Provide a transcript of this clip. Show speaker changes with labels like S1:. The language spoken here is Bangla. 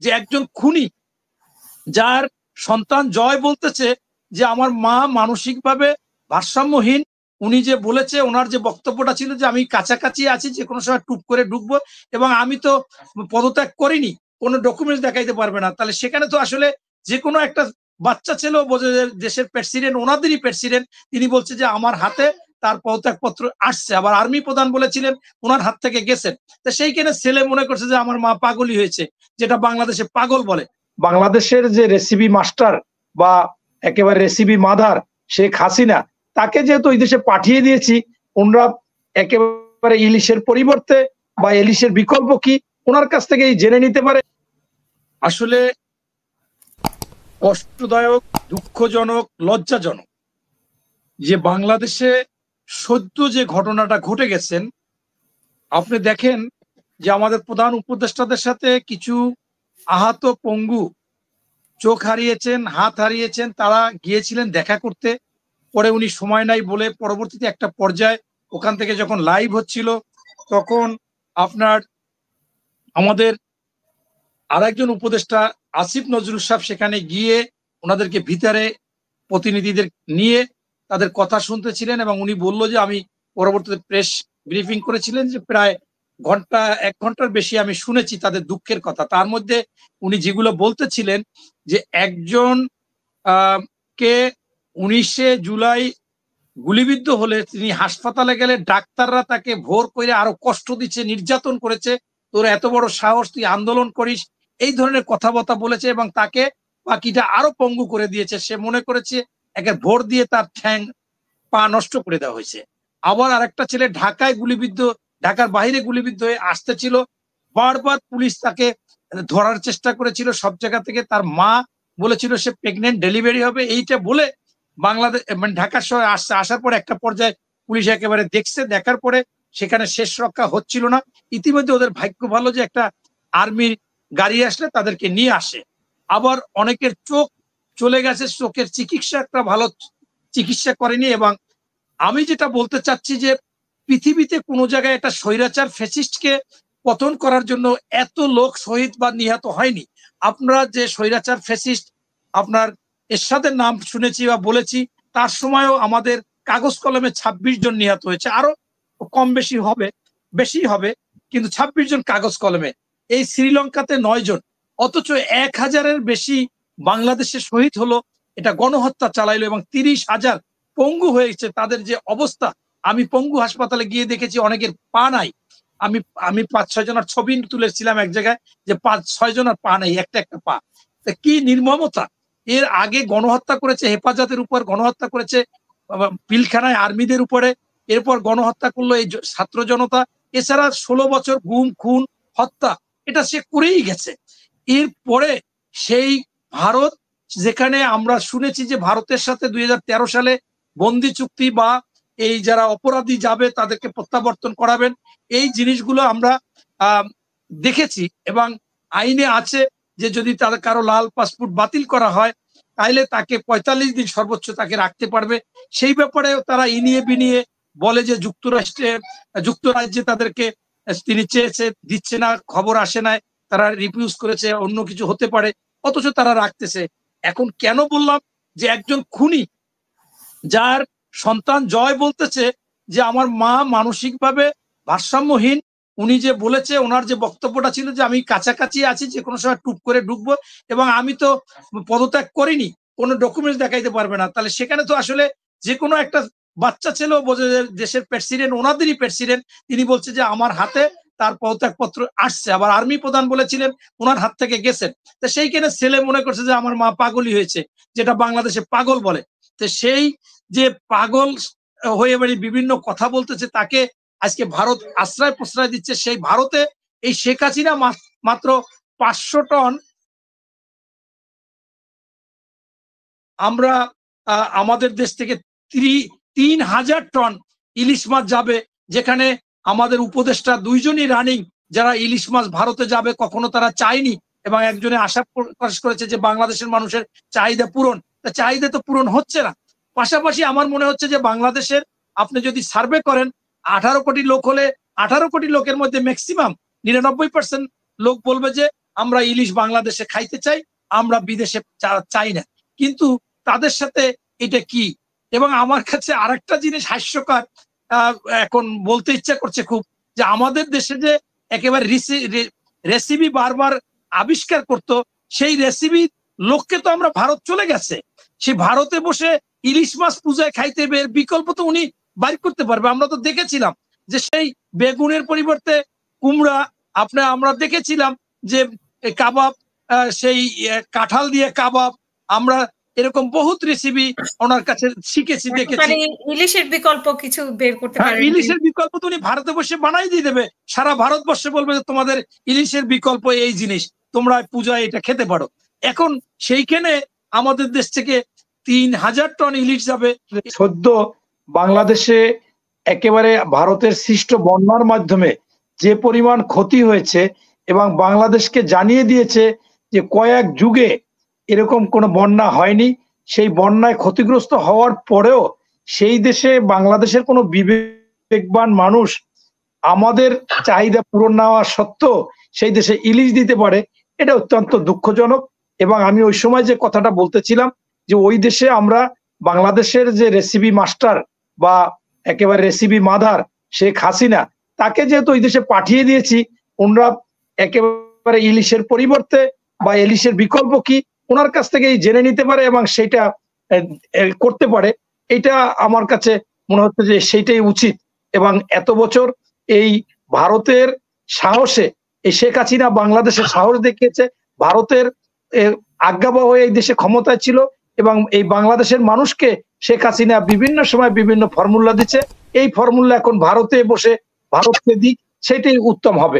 S1: যে একজন খুনি যার সন্তান জয় বলতেছে যে আমার মা মানসিকভাবে ভারসাম্যহীন, উনি যে বলেছে, ওনার যে বক্তব্যটা ছিল যে আমি কাছাকাছি আছি, যে কোনো সময় টুপ করে ঢুকবো, এবং আমি তো পদত্যাগ করিনি, কোনো ডকুমেন্টস দেখাইতে পারবে না। তাহলে সেখানে তো আসলে যে কোনো একটা বাচ্চা ছেলেও বোঝে যে দেশের প্রেসিডেন্ট, ওনাদেরই প্রেসিডেন্ট, তিনি বলছে যে আমার হাতে তার পদত্যাগপত্র আসছে। আবার আর্মি প্রধান বলেছিলেন ওনার হাত থেকে গেছেন। তো সেইখানে ছেলে মনে করছে যে আমার মা পাগলই হয়েছে, যেটা বাংলাদেশে পাগল বলে। বাংলাদেশের যে রেসিপি মাস্টার বা একেবারে রেসিপি মাদার শেখ হাসিনা, তাকে যেহেতু এই দেশে পাঠিয়ে দিয়েছি, ওনারা একেবারে ইলিশের পরিবর্তে বা ইলিশের বিকল্প কি ওনার কাছ থেকে জেনে নিতে পারে। আসলে কষ্টদায়ক, দুঃখজনক, লজ্জাজনক যে বাংলাদেশে সদ্য যে ঘটনাটা ঘটে গেছেন, আপনি দেখেন যে আমাদের প্রধান উপদেষ্টাদের সাথে কিছু আহত পঙ্গু, চোখ হারিয়েছেন, হাত হারিয়েছেন, তারা গিয়েছিলেন দেখা করতে। পরে উনি সময় নাই বলে পরবর্তীতে একটা পর্যায়ে ওখান থেকে যখন লাইভ হচ্ছিল, তখন আপনার আমাদের আরেকজন উপদেষ্টা আসিফ নজরুল সাহেব সেখানে গিয়ে ওনাদেরকে ভিতরে প্রতিনিধিদের নিয়ে তাদের কথা শুনতেছিলেন, এবং উনি বলল যে আমি পরবর্তীতে প্রেস ব্রিফিং করেছিলেন যে প্রায় ঘন্টা, 1 ঘন্টার বেশি আমি শুনেছি তাদের দুঃখের কথা। তার মধ্যে উনি যেগুলো বলতেছিলেন যে একজন কে 19শে জুলাই গুলিবিদ্ধ হলে তিনি হাসপাতালে গেলে ডাক্তাররা তাকে ভোর করে আরো কষ্ট দিচ্ছে, নির্যাতন করেছে, তোর এত বড় সাহস, তুই আন্দোলন করিস, এই ধরনের কথাবার্তা বলেছে, এবং তাকে বাকিটা আরো পঙ্গু করে দিয়েছে। সে মনে করেছে একে ভোর দিয়ে তার ঠ্যাং পা নষ্ট করে দেওয়া হয়েছে। আবার আরেকটা ছেলে ঢাকায় গুলিবিদ্ধ, ঢাকার বাইরে গুলিবিদ্ধ হয়ে আসতেছিল, বারবার পুলিশ তাকে ধরার চেষ্টা করেছিল সব জায়গা থেকে। তার মা বলেছিল সে প্রেগনেন্ট, ডেলিভারি হবে, এইটা বলে বাংলাদেশ মানে ঢাকার শহরে আসছে। আসার পরে একটা পর্যায়ে পুলিশ একেবারে দেখছে, দেখার পরে সেখানে শেষ রক্ষা হচ্ছিল না। ইতিমধ্যে ওদের ভাগ্য ভালো যে একটা আর্মির গাড়ি আসলে তাদেরকে নিয়ে আসে। আবার অনেকের চোখ চলে গেছে, চোখের চিকিৎসা একটা ভালো চিকিৎসা করেনি। এবং আমি যেটা বলতে চাচ্ছি যে পৃথিবীতে কোনো জায়গায় একটা স্বৈরাচার ফ্যাসিস্টকে পতন করার জন্য এত লোক শহীদ বা নিহত হয়নি। আপনারা যে স্বৈরাচার ফ্যাসিস্ট আপনার এরশাদের নাম শুনেছি বা বলেছি, তার সময়ও আমাদের কাগজ কলমে 26 জন নিহত হয়েছে, আরো কম বেশি হবে, বেশি হবে, কিন্তু 26 জন কাগজ কলমে। এই শ্রীলঙ্কাতে 9 জন, অথচ 1000-এর বেশি বাংলাদেশে শহীদ হলো, এটা গণহত্যা চালাইলো, এবং 30,000 পঙ্গু হয়েছে। তাদের যে অবস্থা, আমি পঙ্গু হাসপাতালে গিয়ে দেখেছি অনেকের পা নাই। আমি আমি 5-6 জনের ছবি তুলেছিলাম এক জায়গায়, যে 5-6 জনের পা নাই, একটা একটা পা। কি নির্মমতা! এর আগে গণহত্যা করেছে, হেফাজতের উপর গণহত্যা করেছে, পিলখানায় আর্মিদের উপরে, এরপর গণহত্যা করলো এই ছাত্র জনতা। এছাড়া 16 বছর গুম, খুন, হত্যা, এটা সে করেই গেছে। এরপরে সেই ভারত, যেখানে আমরা শুনেছি যে ভারতের সাথে 2013 সালে বন্দি চুক্তি বা এই যারা অপরাধী যাবে তাদেরকে প্রত্যাবর্তন করাবেন, এই জিনিসগুলো আমরা দেখেছি, এবং আইনে আছে যে যদি তাদের কারো লাল পাসপোর্ট বাতিল করা হয় তাহলে তাকে 45 দিন সর্বোচ্চ তাকে রাখতে পারবে। সেই ব্যাপারে তারা ইনিয়ে বিনিয়ে বলে যে যুক্তরাজ্যে তাদেরকে তিনি চেয়েছে, দিচ্ছে না, খবর আসে নাই, তারা রিফিউজ করেছে, অন্য কিছু হতে পারে, অথচ তারা রাখতেছে। এখন কেন বললাম যে একজন খুনি যার সন্তান জয় বলতেছে যে আমার মা মানসিকভাবে ভারসাম্যহীন, উনি যে বলেছে, ওনার যে বক্তব্যটা ছিল যে আমি কাছাকাছি আছি, যে কোনো সময় টুপ করে ঢুকবো, এবং আমি তো পদত্যাগ করিনি, কোনো ডকুমেন্টস দেখাইতে পারবে না। তাহলে সেখানে তো আসলে যে কোনো একটা বাচ্চা ছেলেও বোঝে যে দেশের প্রেসিডেন্ট, ওনাদেরই প্রেসিডেন্ট, তিনি বলছে যে আমার হাতে তার পদত্যাগপত্র আসছে। আবার আর্মি প্রধান বলেছিলেন ওনার হাত থেকে গেছেন। তো সেইখানে ছেলে মনে করছে যে আমার মা পাগলই হয়েছে, যেটা বাংলাদেশে পাগল বলে। তো সেই যে পাগল হয়ে বিভিন্ন কথা বলতেছে, তাকে আজকে ভারত আশ্রয় প্রশ্রয় দিচ্ছে। সেই ভারতে এই শেখ হাসিনা মাত্র 500 টন, আমরা আমাদের দেশ থেকে 3000 টন ইলিশ মাছ যাবে, যেখানে আমাদের উপদেষ্টা 2 জনই রানিং, যারা ইলিশ মাছ ভারতে যাবে কখনো তারা চায়নি, এবং একজনে আশা প্রকাশ করেছে যে বাংলাদেশের মানুষের চাহিদা পূরণ। তা চাহিদা তো পূরণ হচ্ছে না। পাশাপাশি আমার মনে হচ্ছে যে বাংলাদেশের আপনি যদি সার্ভে করেন, 18 কোটি লোক হলে 18 কোটি লোকের মধ্যে ম্যাক্সিমাম 99% লোক বলবে যে আমরা ইলিশ বাংলাদেশে খাইতে চাই, আমরা বিদেশে চাই না। কিন্তু তাদের সাথে এটা কি? এবং আমার কাছে আরেকটা জিনিস হাস্যকর এখন বলতে ইচ্ছা করছে খুব, যে আমাদের দেশে যে একেবারে রেসিপি বারবার আবিষ্কার করত, সেই রেসিপি লোককে তো আমরা ভারত চলে গেছে, সেই ভারতে বসে ইলিশ মাছ পূজায় খাইতে বিকল্প তো উনি বাইর করতে পারবে। আমরা তো দেখেছিলাম যে সেই বেগুনের পরিবর্তে কুমড়া, আমরা দেখেছিলাম যে কাবাব, সেই কাঁঠাল দিয়ে কাবাব, আমরা এরকম বহুত রেসিপি ওনার কাছে শিখেছি, দেখেছি।
S2: ইলিশের বিকল্প কিছু বের করতে পারেন।
S1: ইলিশের বিকল্প তো উনি ভারতে বসে বানাই দিয়ে দেবে, সারা ভারতবর্ষে বলবে যে তোমাদের ইলিশের বিকল্প এই জিনিস, তোমরা পূজায় এটা খেতে পারো। এখন সেইখানে আমাদের দেশ থেকে 3000 টন ইলিশ যাবে। সদ্য বাংলাদেশে একেবারে ভারতের সৃষ্ট বন্যার মাধ্যমে যে পরিমাণ ক্ষতি হয়েছে, এবং বাংলাদেশকে জানিয়ে দিয়েছে যে কয়েক যুগে এরকম কোনো বন্যা হয়নি। সেই বন্যায় ক্ষতিগ্রস্ত হওয়ার পরেও সেই দেশে বাংলাদেশের কোনো বিবেকবান মানুষ আমাদের চাহিদা পূরণ না হওয়া সত্ত্বেও সেই দেশে ইলিশ দিতে পারে, এটা অত্যন্ত দুঃখজনক। এবং আমি ওই সময় যে কথাটা বলতেছিলাম যে ওই দেশে আমরা বাংলাদেশের যে রেসিপি মাস্টার বা একেবারে রেসিপি মাদার শেখ হাসিনা, তাকে যেহেতু ওই দেশে পাঠিয়ে দিয়েছি, ওনারা একেবারে ইলিশের পরিবর্তে বা ইলিশের বিকল্প কি ওনার কাছ থেকেই জেনে নিতে পারে এবং সেটা করতে পারে। এটা আমার কাছে মনে হচ্ছে যে সেইটাই উচিত। এবং এত বছর এই ভারতের সাহসে এই শেখ হাসিনা বাংলাদেশের সাহস দেখিয়েছে, ভারতের আজ্ঞাবহ হয়ে এই দেশে ক্ষমতায় ছিল, এবং এই বাংলাদেশের মানুষকে শেখ হাসিনা বিভিন্ন সময় বিভিন্ন ফর্মুলা দিচ্ছে। এই ফর্মুলা এখন ভারতে বসে ভারতকে দিক, সেটাই উত্তম হবে।